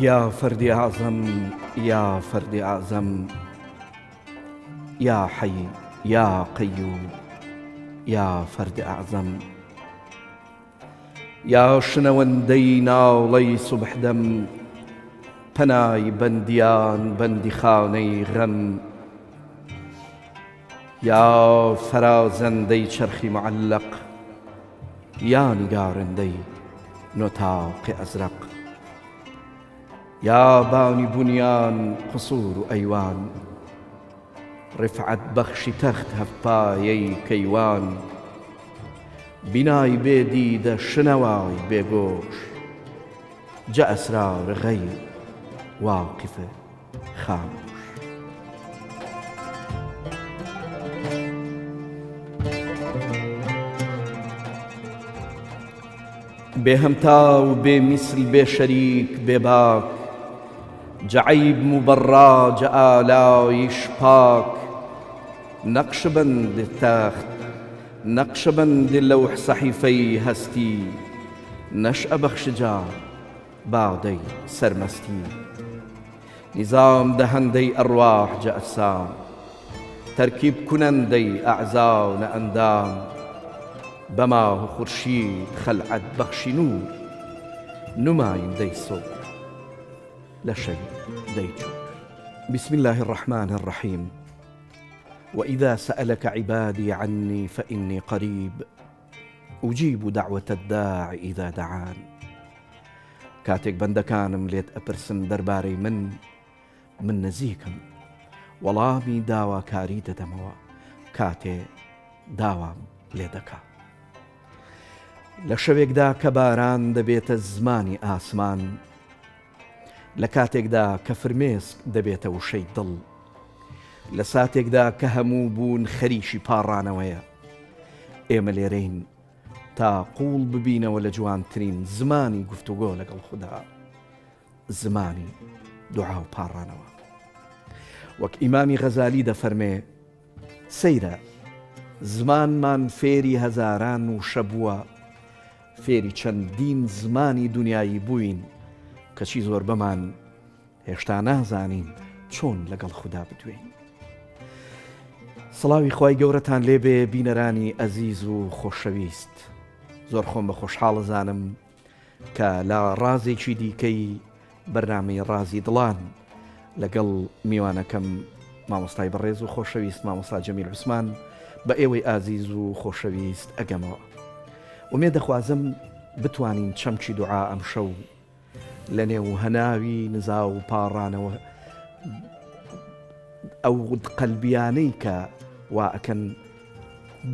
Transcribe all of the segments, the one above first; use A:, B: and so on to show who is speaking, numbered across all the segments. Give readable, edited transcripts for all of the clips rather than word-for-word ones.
A: يا فردي أعظم يا فردي أعظم، يا حي يا قيوم يا فرد أعظم، يا شنوندي ناوڵەی سوبحدەم، پەنای بەندیان بەندی خانەی غەم، یا فرازەندەی چەرخی معەلەق، یا نیگارندەی نۆتاقی ئەزرەق، یا بانی بونیان قسوور و ئەیوان، ڕفعەت بەخشی تەخت هەفپایەی کەیوان، بینای بێدیدە شنەوای بێگۆش، جە ئەسرار غەیب واقفە خاموش. بێ هەمتا و بێ میسل بێ شەریک بێ باک، جە عەیب مبەڕا جە ئالایش پاک، نەقشبەند تەخت نەقشبەند لەوح سەحیفەی هەستی، نەشئە بەخشجا باودەی سەرمەستی، نیزام دەهەندەی ئەڕواح جە ئەجسام، تەرکیب کونەندەی ئەعزا و نەئەندام، بەماو و خورشید خەلعەت بەخشی نور، نمایندەی سۆ لە شەوی دەیجوور. بسم الله الرحمن الرحيم. وإذا سألك عبادي عني فإني قريب أجيب دعوة الداع إذا دعان. كاتێک بەندەکانم لێت ئەپرسن دەربارەی من نزیکم، وەڵامی داواکاری دەدەمەوە کاتێ داوام لێ دەکا. لە شەوێکدا کە باران دەبێتە زمانی ئاسمان، لە کاتێکدا کە فرمێسک دەبێتە وشەی دڵ، لە ساتێکدا کە هەموو بوون خەریشی پاڕانەوەیە، ئێمە لێرەین تا قوڵ ببینەوە لە جوانترین زمانی گفتوگۆ لەگەڵ خوددا، زمانی دوعا و پاڕانەوە. وەک ئیمامی غەزالی دەفەرمێ، سەیرە زمانمان فێری هەزاران و شەبووە، فێری چەندین زمانی دنیایی بووین، کەچی زۆر بەمان هێشتا نازانین چۆن لەگەڵ خوددا بدوێین. سڵاوی خوای گەورەتان لێبێ بینەرانی ئەزیز و خۆشەویست. زۆر خۆم بە خۆشحاڵ زانم کە لە ڕازێکی دیکەی بەرنامەی ڕازی دڵان لەگەڵ میوانەکەم مامۆستای بەڕێز و خۆشەویست مامۆستا جەمیل عوسمان بە ئێوەی ئازیز و خۆشەویست ئەگەمەوە. ومێ دەخوازم بتوانین چەمکی دوعا ئەم شەو لە نێو هەناوی نزا و پاڕانەوە ئەو قەلبیانەی کە وا ئەکەن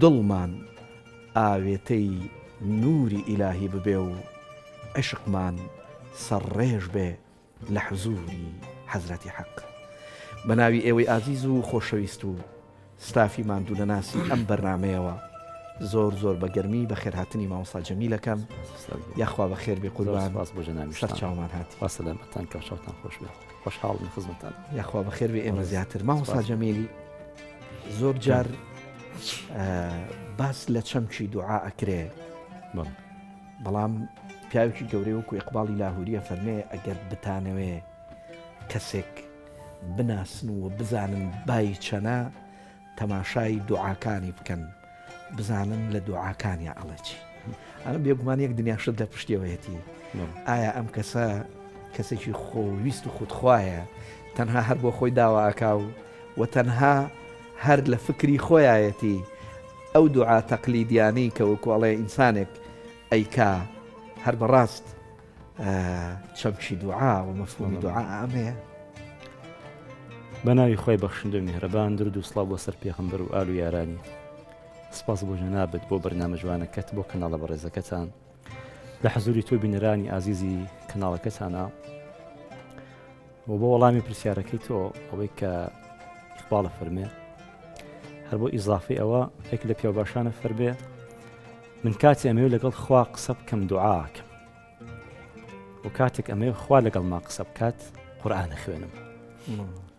A: دڵمان ئاوێتەی نوری ئیلاهی ببێ و عشقمان سەرڕێژ بێ لە حزوری حەزرەتی حەق. بە ناوی ئێوەی ئازیز و خۆشەویست و ستافی ماندوو لە ناسی ئەم بەرنامەیەوە زۆر زۆر بە گەرمی بە خێرهاتنی مامۆستا جەمیلەکەم. یاخوا بە خێر بێ قوربان،
B: باس بۆ جەنابی
A: سەر چاومان هاتی.
B: واسەلامەتان کە شەوتان خۆش بێت. خۆشحاڵم خزمەتان.
A: یاخوا بە خێر بێ ئێمە زیاتر. مامۆستا جەمیل زۆر جار باس لە چەمکی دوعا ئەکرێ، بەڵام پیاوێکی گەورەی وەکو ئیقباڵی لاهوریە فەرمێ ئەگەر بتانەوێ کەسێک بناسن و بزانن بای چەنە، تەماشای دوعاکانی بکەن، بزانن لە دوعاکانی ئەڵەچی. ئەمە بێگومان یەک دنیاشت لە پشتیەوەیەتی. ئایا ئەم کەسە کەسێکی خۆویست و خودخوایە، تەنها هەر بۆ خۆی داواکا و تەنها هەر لە فکری خۆیایەتی ئەو دوعا تەقلیدیانەی کە وەکوڵێ ئینسانێک ئەیکا هەر بەڕاست چەمکی دوعا و مەفهومی دوعا ئەمەیە؟
B: بە ناوی خۆی بەخشندە و میهرەبان، درود و سڵاو بۆ سەر پێغەمبەر و ئال و یارانی. سپاس بۆ جەنابەت بۆ بەرنامە جوانەکەت، بۆ کەناڵە بەڕێزەکەتان، لە حەزوری تۆ بینەرانی ئازیزی کەناڵەکەتانە، و بۆ وەڵامی پرسیارەکەی تۆ ئەوەی کە ئیقباڵە فەرمێ، هەر بۆ ئیزافی ئەوە یەک لە پیاو باشانە فەرمێ، من کاتی ئەمەوێ لەگەڵ خوا قسە بکەم دوعاکەم، و کاتێک ئەمەوێ خوا لەگەڵ ما قسە بکات قورئانە خوێنم.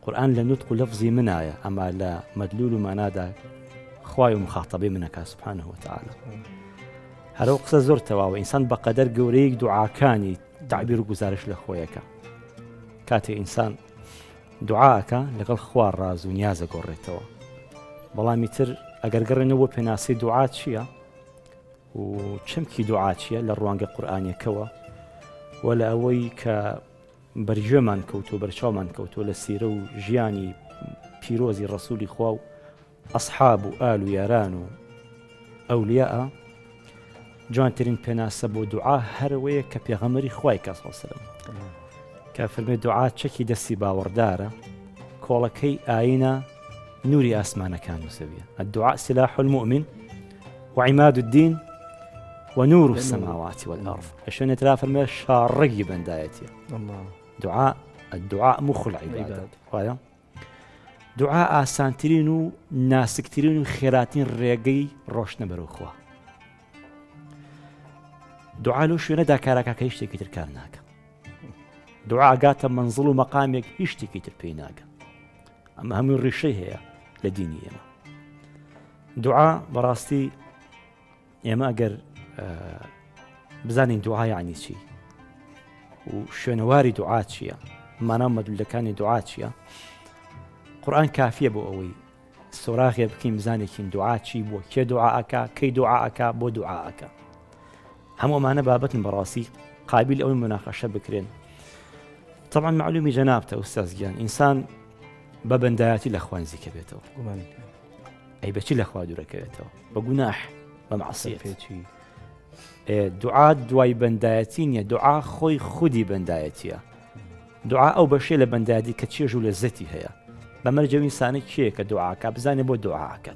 B: قورئان لە نوتق و لەفزی منایە، ئەما لە مەدلول و مانادا خوای و مخاطبەی منەکە سبحانه وتعالى. هەرەو قسە زۆر تەواوە، ئینسان بەقەدەر گەورەیەک دوعاکانی تعبیر و گزارش لە خۆیەکە. کاتێ ئینسان دوعاکە لەگەڵ خوار ڕاز و نیازە گۆڕێتەوە. بەڵامی تر ئەگەر گەڕێنەوە پێناسی دوعا چییە و چەمکی دوعا چییە لە ڕوانگە قورئانیەکەوە و لە ئەوەی کە بەرگوێمان کەوتو بەرچاومان کەوتو لە سیرە و ژیانی پیرۆزی ڕەسوولی خوا و ئەسحاب و ئال و یاران و ئەولیاء جوانترین پێناسە بۆ دوعا هەرەوەیە کە پێغەمبەری خوای کە صلی الله علیه وسلم کە فەرمێ دوعا چەکی دەستی باوەڕدارە کۆڵەکەی ئاینە نوری ئاسمانەکان وسەویە. الدعاء سلاح المؤمن وعماد الدين ونور السماوات والأرض. عشان ترى فرمي شارقي بندايتي الدعاء مخ العبادة. وايا دعاء آسانترين ناسكترين خيراتين ريقي روشنا بروخوا. دعاء لو شو ندا كاركا كيشتكي تركارناك. دعاء قاتا منزل مقامك يشتكي تربيناك. أما هم الرشي هي لديني يما. دعاء براستي يما أجر بزانين دعاء يعني شيء وشنواري دعاء شيء ما نمد لكاني دعاء شيء قرآن كافية بو أوي السوراخ يبكي مزانكين دعاء شيء بو كي دعاءك كي دعاءك بو دعاءك هم معنا بابتن براسي قابل أول مناقشة بكرين. طبعا معلومي جنابته أستاذ جان إنسان ببنداياتي الأخوان زي كبيته أي بشي الأخوان دورة كبيته بجناح بمعصية دعاء دواي بندايتين يا دعاء خوي خودي بندايتيا دعاء أو بشي لبندايتي كتشيجو لذتي هي بمرجو إنسانك شيء كدعاءك بزاني بو دعاءك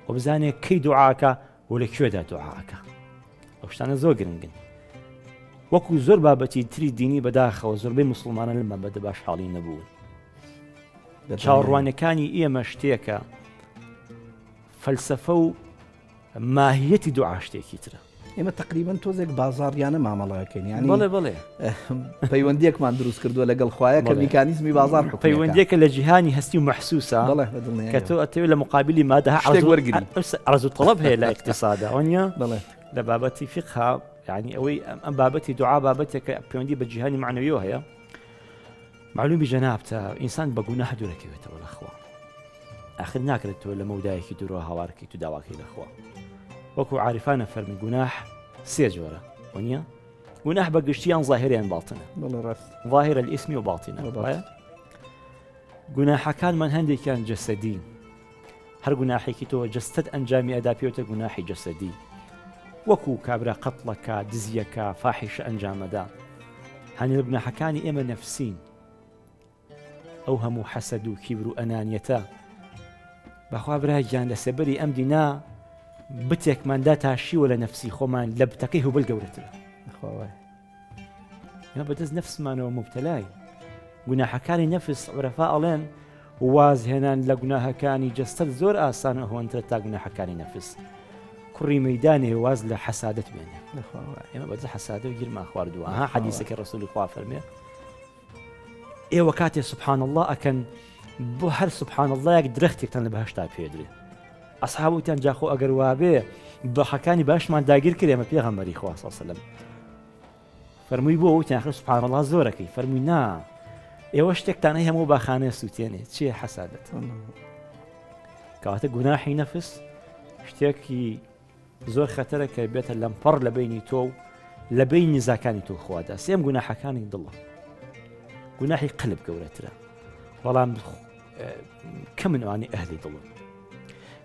B: وبزاني كي دعاءك ولا كيودا دعاءك وشتانا زوجرنجن وكو زور بابتي تري ديني بداخل وزور بين مسلمان لما بدا باش حالين نبون شاوروانەکانی ئێمە شتێکە فەلسەفە و ماهیەتی دوعا شتێکی ترە.
A: ئێمە تقریباً تۆزێک بازاڕیانە مامەڵەکەین یعنی
B: بڵێ
A: پەیوەندیەکمان دروست کردووە لەگەڵ خوایە کە میکانیزمی بازار
B: پەیوەندیەکە لە جیهانی هەستی و مەحسوسە کە تۆ ئەتەوێت لە مقابلی مادەها عەرض و طەڵەب هەیە لە ئیقتصادە ئەوەنیە لە بابەتی فقها يعني أوي أم بابتي دعاء بابتك بيوندي بجهاني معنوي هي معلومي جنابته إنسان بقونا حد ولا كيف تقول الأخوة آخر ناكرت ولا مودايك يدوروها هوارك تداواك الأخوة وكو عارفانا فرمي جناح سيجورة ونيا جناح بقشتيان ظاهرين باطنة ظاهر الاسم وباطنة جناح كان من هندي كان جسدي هر جناحي كتو جسد أنجامي أدا بيوتا جناحي جسدي وكو كابرا قتلك دزيك فاحش أنجام دا هاني لبنا حكاني إما نفسين أوهم حسد وكبر أنانيتا بخوا براجان لسبري أم دينا بتك من داتا شي ولا نفسي خومان لبتقيه بالقورة ما بدز نفس ما نو مبتلاي قلنا حكاني نفس عرفاء لين واز هنا لقناها كاني جستد زور آسان هو أنت تاقنا حكاني نفس كري ميداني واز لحسادة بينه ما بدز حسادة ويجير ما أخوار دوا ها حديثك الرسول خواه فرمي إيه وكاتي سبحان الله أكن بهر سبحان الله يقدرختك تن بهشتا بيدري أصحابه تن جاخو أجر وابه بحكاني باش ما داقير كريم بيغمبري خواه صلى الله عليه وسلم فرمي بو تن سبحان الله زوركي فرمي نا إيه وشتك تانيها مو بخانة سوتيني شيء حسادة كاتي جناحي نفس اشتكي زور خطرك بيت اللمبر لبيني تو لبيني زاكاني تو خوادا سيم جناح كاني ضله جناحي قلب قولتنا والله كم من أني أهلي ضلوا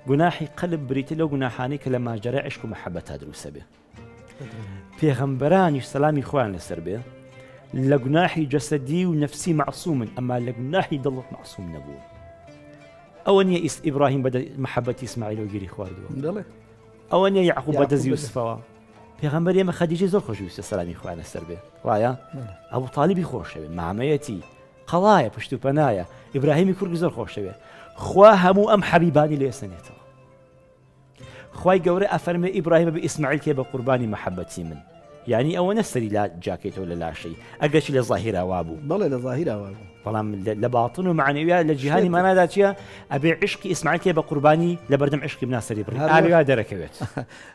B: جناحي قلب بريت لو جناحاني لما جرى عشق ومحبة هدروس به في غنبران سلامي إخوان للسربية لجناحي جسدي ونفسي معصوم أما لجناحي ضلت معصوم نبوه أو أن يئس إبراهيم بدأ محبة إسماعيل وجري خوارده أو أن يعقوب بدأ يوسف في غنبرية ما خديجة زور خجوس سلامي إخوان السربية وايا أبو طالب خوش مع ميتي قضايا بشتو بنايا إبراهيم يكون زور خوش خواه مو أم حبيباني ليسنيته خواي جوري أفرمي إبراهيم بإسماعيل كي بقرباني محبتي من يعني أو نسري لا جاكيت ولا لا شيء أجش لظاهرة وابو
A: ضل لظاهرة وابو
B: طالما لباطن ومعنويات لجهاني ما نادت شيء أبي عشقي إسماعيل كي بقرباني لبردم عشقي بناصر إبراهيم أنا يا دركويت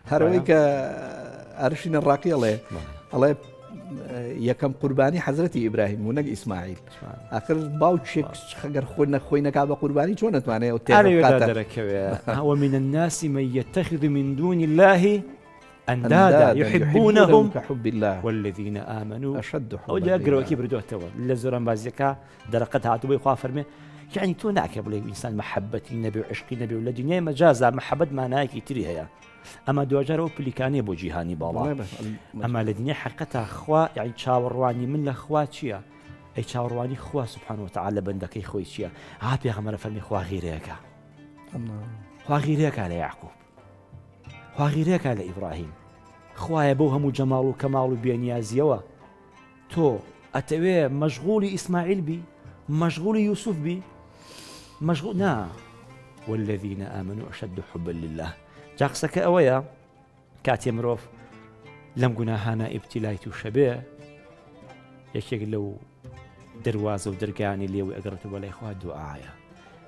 A: هرويك أرشين الراقي الله یەکەم قوربانی حەزرەتی ئیبراهیم و نەک ئیسماعیل ئاخر باوچێک خەگەر خۆی نەکا بە قوربانی چۆن نەتوانێت
B: ومن الناس من يتخذ من دون الله أندادا يحبونهم
A: كحب الله
B: والذين آمنوا
A: أشد حبا
B: أو لا أقرأ كيف ردوه لزوران بازيكا درقتها عتوبي خواه فرمي يعني تو ناكي بلي إنسان محبتي النبي وعشقي النبي ولا دنيا مجازة محبة ما ناكي تريها يا أما دوجارو بليكاني بو جيهاني بالا أما لدنيا حقتها خوا يعني تشاورواني من الأخوات شيا أي تشاورواني خوا سبحانه وتعالى بندك أي خوي شيا عابي غمر فرمي خوا غيريك خوا غيريك على يعقوب خوا غيريك على إبراهيم خوايا بوهم وجمال وكمال وبينيازيوا تو أتوي مشغول إسماعيل بي مشغول يوسف بي مشغول نا والذين آمنوا أشد حبا لله جاقسك أويا كاتي مروف لم قناهانا ابتلايت شبيه يشيك لو دروازه ودرقاني اللي أقرته ولا إخوة دعايا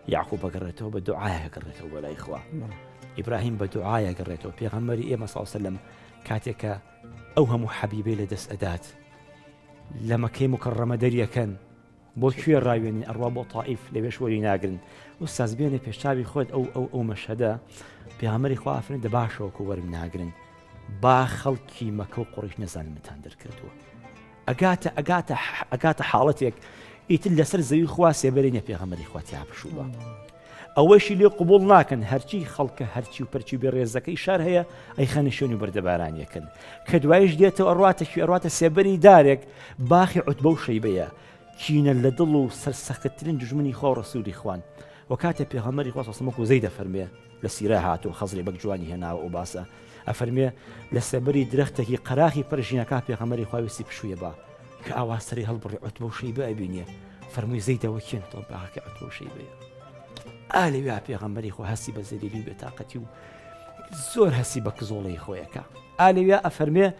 B: يعقوب أقرته بدعايا أقرته ولا إخوة إبراهيم بدعايا أقرته بيغمري إيما صلى الله عليه وسلم كاتك أوهم حبيبي لدس أدات لما كي مكرمة دريا كان بۆ کوێ ڕاوێنی ئەڕوا بۆ تائیف لەوێش وەری ناگرن ئوستاز بێنێ پێشچاوی خۆت ئەو مەشهەدە پێغەمبەری خوا ئەفرێن دە باشەوەکو وەرم ناگرن با خەڵکی مەکە و قوڕیش نەزانمتان دەرکردووە ئەگاتە حاڵەتێک ئیتر لەسەر زەوی خوا سێبەرێنە پێغەمبەری خوا تیا بشووە ئەوەشی لێ قبوڵ ناکەن هەرچی خەڵکە هەرچی و پەرچی بێ ڕێزەکەی شار هەیە ئەی خەنە شوێنی بەردەبارانیەکەن کە دوایش دێتەوە ئەڕاتە سێبەری دارێک باخی عوتبە و شەیبەیە كينا لدلو سرسختلين دجمني خو رسولي خوان وكاتب بيغمري خواص اسمكو زيد فرميه لسيراهات وخزري بقجواني هنا وباسا افرميه لسبري درختك قراخي برجينا كا بيغمري خو يسيب شويه با كاواسري هالبر عتبو شيبه بينيه فرمي زيد وكين طبعا عتبو شيبه الي يا بيغمري خو هسي بزيدي بطاقتي زور هسي بكزولي خويا الي يا افرميه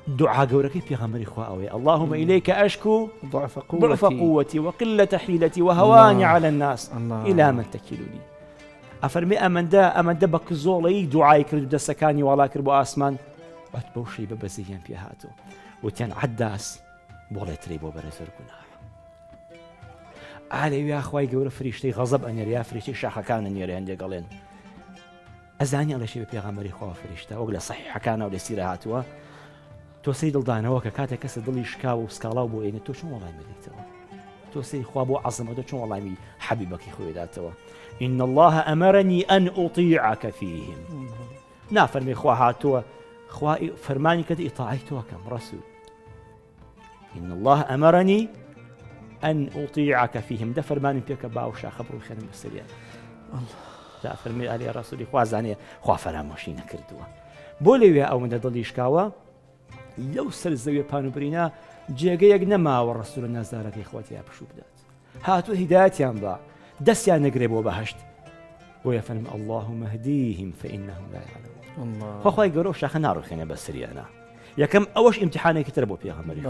B: دعاء قولك في غمر إخوائي اللهم إليك أشكو ضعف قوتي وقلة حيلتي وهواني على الناس إلى من تكلني أفرمي أمن دا بكزولي دعاء كرد دسكاني ولا كربو آسمان أتبو شي ببزيان في هاتو وتين عداس بولا تريبو برزر قناح علي يا أخوي قول فريشتي غضب أن يريا فريشتي شاخة كان أن يريا عندي قالين أزاني على شي بيغمر إخوة فريشتا وقل صحيح كان ولا سيرة هاتوا تۆ سی دڵدانەوە کە کاتێک کەسە دڵی شکاوە و سکاڵاو بۆ ئێنێ تۆ چۆن وەڵامی بدەیتەوە تۆ سی خوا بۆ عەزەمەوە چۆن وەڵامی حەبیبەکەی خۆی داتەوە إن الله أمرني أن أطيعك فيهم نافرمي خوا هاتووە خوا فەرمانی کە ئیطاعەی تۆکەم رەسول إن الله أمرني أن أطيعك فيهم ده فەرمانیم پێکە باو شاخە بڕۆ خێنم بەسەریان دا فەرمی ئالی ڕەسوولی خوا زانێ خوا فەرامۆشی نەکردووە بۆ لەوێ ئەو مندە دڵی شکاوە لو سر زەویە پانوبرینا جێگەیەک نەماوە ڕەسوولە نازدارەکەی خۆتیا پشوو بدات هاتووە هیدایەتیان بە دەستیان نەگرێ بۆ بەهەشت بۆیە فەرمێ اللهم اهديهم فإنهم لا يعلمون خۆخوای گەورە و شاخە ناڕوخێنێ بە سریانە یەکەم ئەوەش ئیمتیحانێکی تر بۆ پێغەمبەری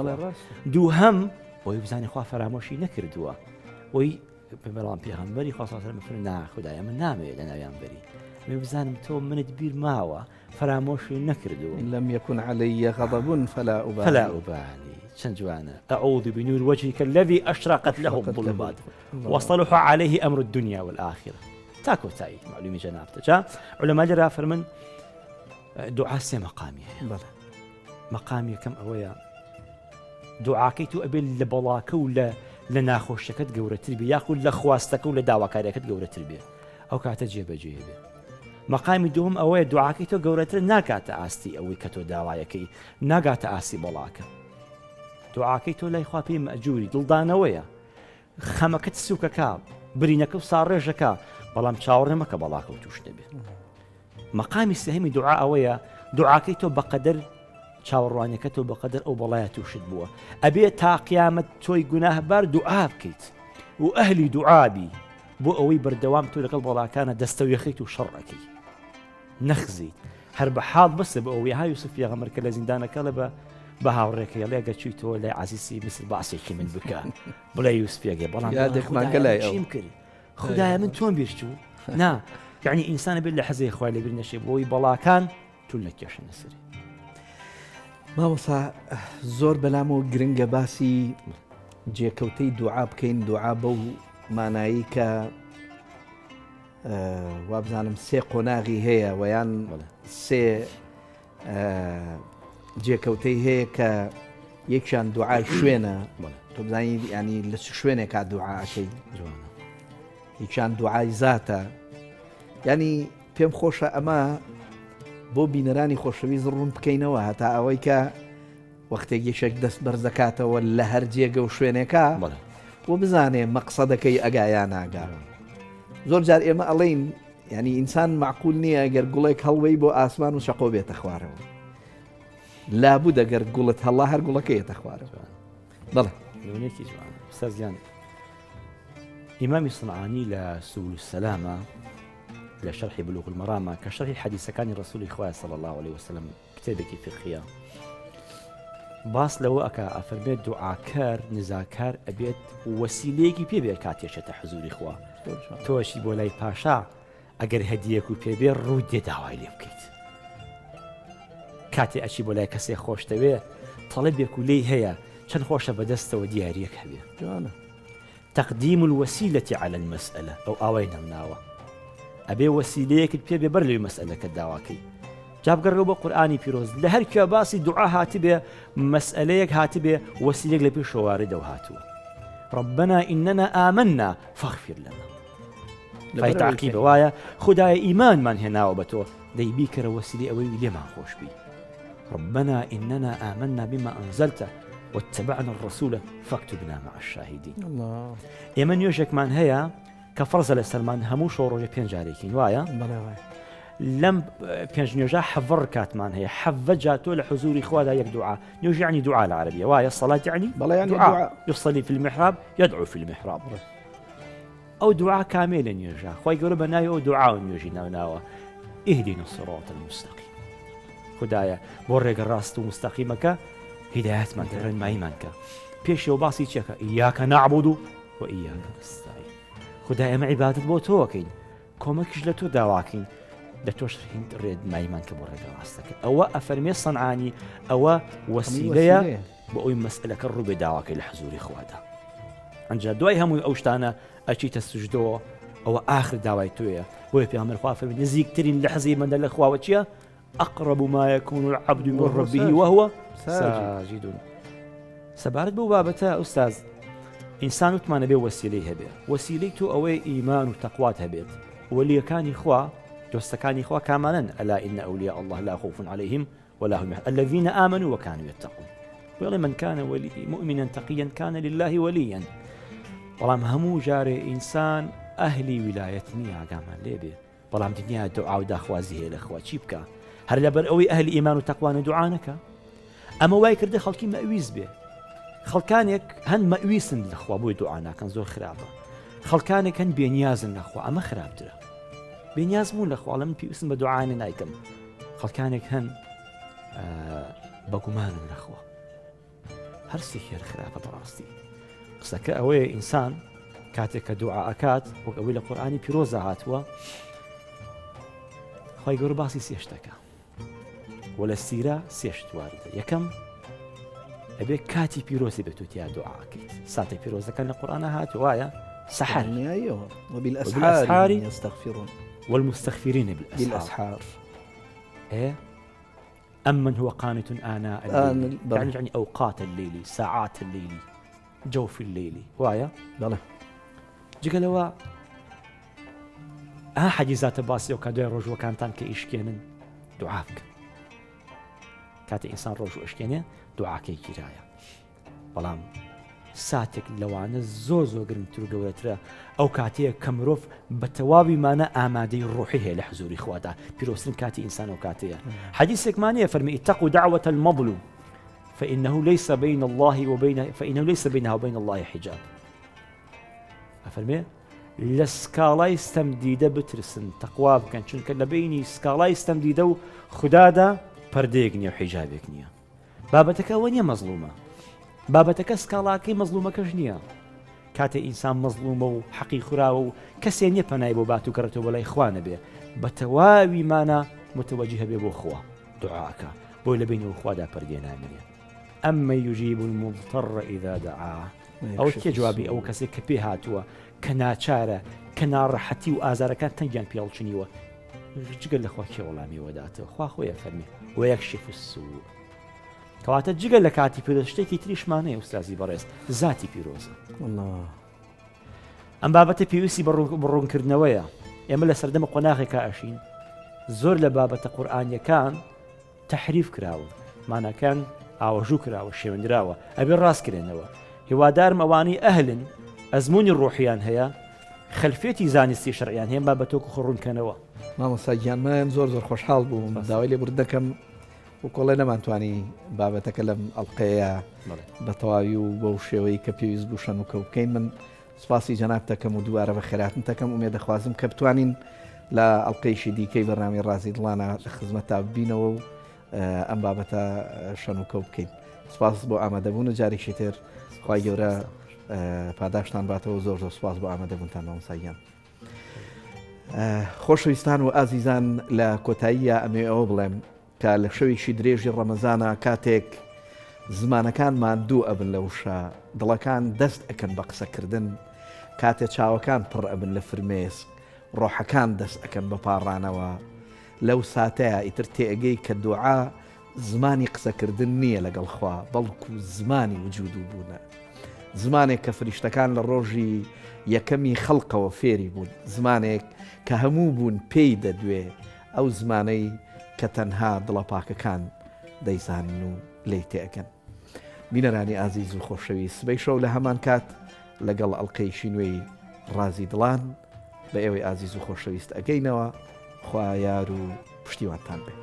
B: دووهەم بۆی بزانێ خوا فەرامۆشی نەکردووە وەی بەڵام پێغەمبەری خوا صلی الله علیه و سلم نا خودایە من نامەوێت لە ناویان بەری من بزانم تۆ منت بیر ماوە فراموشي نكردو
A: إن لم يكن علي غضب فلا
B: أبالي شنجوانا أعوذ بنور وجهك الذي أشرقت له الظلمات وصلح عليه أمر الدنيا والآخرة تاكو تاي معلومي جنابته علماء جرى فرمن دعاء سي مقامي مقامي كم أويا دعاء كيتو أبل لبلاك ولا لناخوشكت قورة تربية ياخذ لخواستك ولا دعوة كاريكت قورة تربية أو كاتجيب جيبه مقامی دوم ئەوەیە دوعاکەی تۆ گەورەتر ناکاتە ئاستی ئەوەی کە تۆ داوایەکەی ناگاتە ئاسی بەڵاکە دوعاکەی تۆ لای خوا پێی مەئجووری دڵدانەوەیە خەمەکەت سووکەکە برینەکە و ساڕێژەکە بەڵام چاوەڕێ مەکە بەڵاکە و توش نەبێت مقامی سێهەمی دوعا ئەوەیە دوعاکەی تۆ بەقەدەر چاوەڕوانیەکە تۆ بەقەدەر ئەو بەڵایە تووشت بووە ئەبێ تا قیامەت تۆی گوناهبار دوعا بکەیت و ئەهلی دوعابی بۆ ئەوەی بەردەوام تۆ لەگەڵ بەڵاکانە دەستەویەخیت و شەڕەکەی نەخزیت هەر بە حاڵ بەسە بە ئەوەی ها یوسف پێغەمبەر کە لە زیندانەکە لە بە هاوڕێکە لێگە چوویتەوە لای عەزیزی میسر باسێکی من بکە بڵێ یوسفێگێ بەڵام
A: یادێکمانکە لای ئەو
B: کرد خودایە من تۆم بیرچوو نا یعنی ئینسانە بێت لە حەزەی خوای لەبیر نەشێ بۆی بەڵاکان توول نەکێشن نەسەری
A: مامۆستا زۆر بەلام و گرنگە باسی جێکەوتەی دوعا بکەین، دوعا بەو مانایی کە وابزانم سێ قۆناغی هەیە ویان سێ جێکەوتەی هەیە کە یەکشان دوعای شوێنە، تۆ بزانین ینی لە شوێنێک کا دوعاکەی، یەکشان دوعای زاتە. ینی پێم خۆشە ئەمە بۆ بینەرانی خۆشەویست ڕوون بکەینەوە هەتا ئەوەی کە وەختێک یەشێک دەست بەرزەکاتەوە لە هەر جێگە و شوێنێکە بۆ بزانێ مەقسەدەکەی ئەگایان ناگا. زۆر جار ئێمە ئەڵێین ینی ئینسان معقول نییە ئەگەر گوڵێک هەڵوەی بۆ ئاسمان و شەقۆ بێتە خوارەوە، لابوو دەگەر گوڵت هەڵا هەر گوڵەکەیەتە خوارەوە. بەڵێ
B: لەونێکی جوان سەزیان ئیمامی سنعانی لە سبل السلامە لە شەرحی بلوغ المەرامە کە شەرحی حەدیثەکانی ڕسوولی خوای صلی الله عليه وسلم کتێبێکی فقهیە باس لەوە ئەکا ئەفەرمێت دوعاکار نزاکار ئەبێت وەسیلەیەکی پێبێت کاتێشێتە حزوری خوا. تۆشی بۆ لای پاشا ئەگەر هەدیەک و پێبێ ڕوو دێ داوای لێ بکەیت. کاتێ ئەچی بۆ لای کەسێک خۆشتەوێ تەڵەبێک و لێی هەیە چەند خۆشە بەدەستەوە دیاریەک هەبێ. جوانە تەقدیم الوەسیلەتی على المەسئلە ئەو ئاوای نەمناوە ئەبێ وەسیلەیەکت پێبێ بەر لەوی مەسئلەکە داواکەی. جابگەڕەوە بە قورئانی پیرۆز لە هەر کوێ باسی دوعا هاتبێ مەسئلەیەک هاتبێ وەسیلەیەک لە پێش شەواردەوە هاتووە. ربنا إننا آمنا فاغفر لنا. فای تعقیبە وایە خدایە ئیمانمان هێناوە بە تۆ دەی بیکەرە وەسیلەی ئەوەی لێمان خۆش بی. ربنا إننا آمنا بما أنزلت واتبعنا الرسول فاكتبنا مع الشاهدين. ئێمە نوێژێکمان هەیە کە فەرزە لە سەرمان هەموو شۆڕۆژە پێنج جارێکین وایە لەم پێنج نوێژە حەڤە ڕکاتمان هەیە حەڤە جاتۆ لە حزوری خوادا یەک دوعا. نوێژ یعنی دوعا لە عەرەبیە وایە سەڵات یعنی دعاء يصلي في المحراب يدعو في المحراب. ئەو دوعا کاملە نوێژە خۆی گەورە بە ناوی ئەو دوعا و نوێژی ناوناوە اهدنا الصراط المستقيم. خدایە بۆ ڕێگە ڕاست و مستەقیمەکە هیدایەتمان کە ڕێنماییمان کە. پێشەوە باسی چێکە ئیاکە نەعبود و ئیاکە نەستەعین. خدای ئێمە عیبادەت بۆ تۆکەین کۆمەکیش لە تۆ داواکەین لە تۆش ڕێنماییمان کە بۆ ڕێگە ڕاستەکە. ئەوە ئەفەرمێ سەنعانی ئەوە وەسیلەیە بۆ ئەوی مەسئلەکە ڕووبێ داواکەی لە حزوری خوادا. ئەنجا دوای هەمووی ئەو شتانە ئەچیتە سوژدەوە ئەوە ئاخر داوای تۆیە. بۆیە پێغەمبەر خوا فەرمی نزیکترین لەحزەی بەندە لە خواوە چییە؟ أقرب ما يكون العبد من ربه وهو ساجد. سەبارەت بەو بابەتە ئوستاز ئینسان وتمانە بێ وەسیلەی هەبێ. وەسیلەی تۆ ئەوەی ئیمان و تەقوات هەبێت. وەلیەکانی خوا دۆستەکانی خوا کامانن ئەلا ئین ئەولیا الله لا خوف عليهم ولا هم يحزنون الذين آمنوا وكانوا يتقون. ويقول من كان مؤمنا تقيا كان لله وليا. بەڵام هەموو جارێ ئینسان ئەهلی ویلایەت نییە ئاگامان لێ بێ بەڵام دنیا دوعا و داخوازی هەیە لە خوا چی بکە هەر لەبەر ئەوەی ئەهلی ئیمان و تەقوانە دوعا نەکە. ئەمە وای کردە خەڵکی مەویست بێ. خەڵکانێک هەن مەویستن لە خوا بۆی دوعا ناکەن زۆر خراپە. خەڵکانێک هەن بێنیازن لە خوا ئەمە خراپترە. بێنیاز بوون لە خوا لە من پێویستم بە دوعاانە نایکەم. خەڵکانێک هەن بەگومانن لە خوا هەرسی هێر خراپە بەڕاستی. قسەکە ئەوەیە ئینسان کاتێک کە دوعا ئەکات وەک ئەوەی لە قورئانی پیرۆزە هاتووە خی گەورە باسی سێشتەکە وە لە سیرە سێشت واردە. یەکەم ئەبێ کاتی پیرۆزی بێت و تیا دوعاکەیت. ساتە پیرۆزەکان لە قورئانە هاتووە وایە سەحەر
A: وبالأسحار يستغفرون
B: والمستغفرين بالأسحار. أمن هو قانت آناء الليل يعني أوقات الليل ساعات الليل جوف الليل وایە
A: بەڵێ
B: جگەلەوە حەجیزاتە باسی و کە دوای ڕۆژوەکانتان کە ئیشکێنن دوعا بکەن. کاتێ ئینسان ڕۆژ و ئشکێنێ دوعاکەی گیرایە. بەڵام ساتێک لەوانە زۆر زۆر گرنگتر و گەورەترە ئەو کاتەیە کە مرۆڤ بە تەواویمانە ئامادەی ڕوحی هەیە لە حزوری خوادا. پیرۆستترین کاتی ئینسان و کاتەیە. حەدیثێکمانەیە فەرمی اتقوا دعوة المظلوم فإنه ليس بينها وبين الله حجاب. أفرمي لسكالاي استمديدة بترسن تقوى بكن چونك لبيني سكالاي استمديدة خدادا پرديقني وحجابكني. بابتك ونيا مظلومة بابتك سكالاكي مظلومة كجنيا. كاتي إنسان مظلومة وحقي خراوة كسيني بنايبو باتو كرتو ولا إخوان به بتواوي مانا متوجه بيبو خوا دعاءك بۆی لە بینەوە خوادا پەردێ نامێنێ ئەمە یوجیب المضطر إذا دعاه ئەو کێ جوابی ئەو کەسێک کە پێ هاتووە کە ناچارە کە ناڕەحەتی و ئازارەکان تەنگیان پێڵچنیوە جگەل لەخوا کێ وەڵامی وەداتەوە خوا خۆیە فەرمی وەیەکشف السوء کەواتە جگەل لە کاتی پیرۆز شتێکی تریشمانەیە ئوستازی بەڕێز ذاتی پیرۆزە ئەم بابەتە پێویستی بڕوونکردنەوەیە ئێمە لە سەردەمە قۆناغێکا ئەشین زۆر لە بابەتە قورئانیەکان تەحریف کراوە مانەکان ئاوەژوو کراوە شێوەندراوە ئەبێ ڕاستکرێنەوە هیوادارم ئەوانی ئەهلن ئەزمموی ڕۆحیان هەیە خەلفێتی زانستی شەرعیان هەیە بابەتۆکو خڕوونکەنەوە
A: مامۆستاگیانمان زۆر خۆشحاڵ بوو داوای لێ بردەکەم و کۆڵێ نەمانتوانی بابەتەکە لەم ئەڵلقەیە بە تەواوی و بەو شێوەی کە پێویست بوو شەنوکە بکەین من سپاسی جەناب دەکەم و دووارە بە خێراتن دەکەم و دەخوازم کە بتوانین لە ئەڵلقەیشی دیکەی بەڕامی ڕازی دڵانە لە خزمەتا ببینەوە و ئەم بابەتە شەنوکە بکەین سپاس بۆ ئامادەبوون و جارێکی تر خوای گەورە پاداشتان باتەوە زۆر زۆر سپاس بۆ ئامادەبوونتان مامۆستاگیان خۆشەویستان و ئازیزان لە کۆتاییە ئەمێ ئەوە بڵێم کە لە شەوێکی درێژی ڕەمەزانە کاتێک زمانەکانمان دوو ئەبن لە وشە دڵەکان دەست ئەکەن بە قسەکردن کاتێک چاوەکان پڕ ئەبن لە فرمێسک ڕۆحەکان دەست ئەکەن بە پاڕانەوە لەو ساتەیە ئیتر تێئگەی کە دوعا زمانی قسەکردن نییە لەگەڵ خوا بەڵکو زمانی وجود و بوونە زمانێک کە فریشتەکان لە ڕۆژی یەکەمی خەڵقەوە فێری بوون زمانێک کە هەموو بوون پێی دەدوێ ئەو زمانەی کە تەنها دڵە پاکەکان دەیزانن و لێی تێئەکەن بینەرانی ئازیز و خۆشەویست سبەی شەو لە هەمان کات لەگەڵ ئەڵلقەیشی نوێی ڕازی دڵان بە ئێوەی ئازیز و خۆشەویست ئەگەینەوە خوا یار و پشتیوانتان بێ.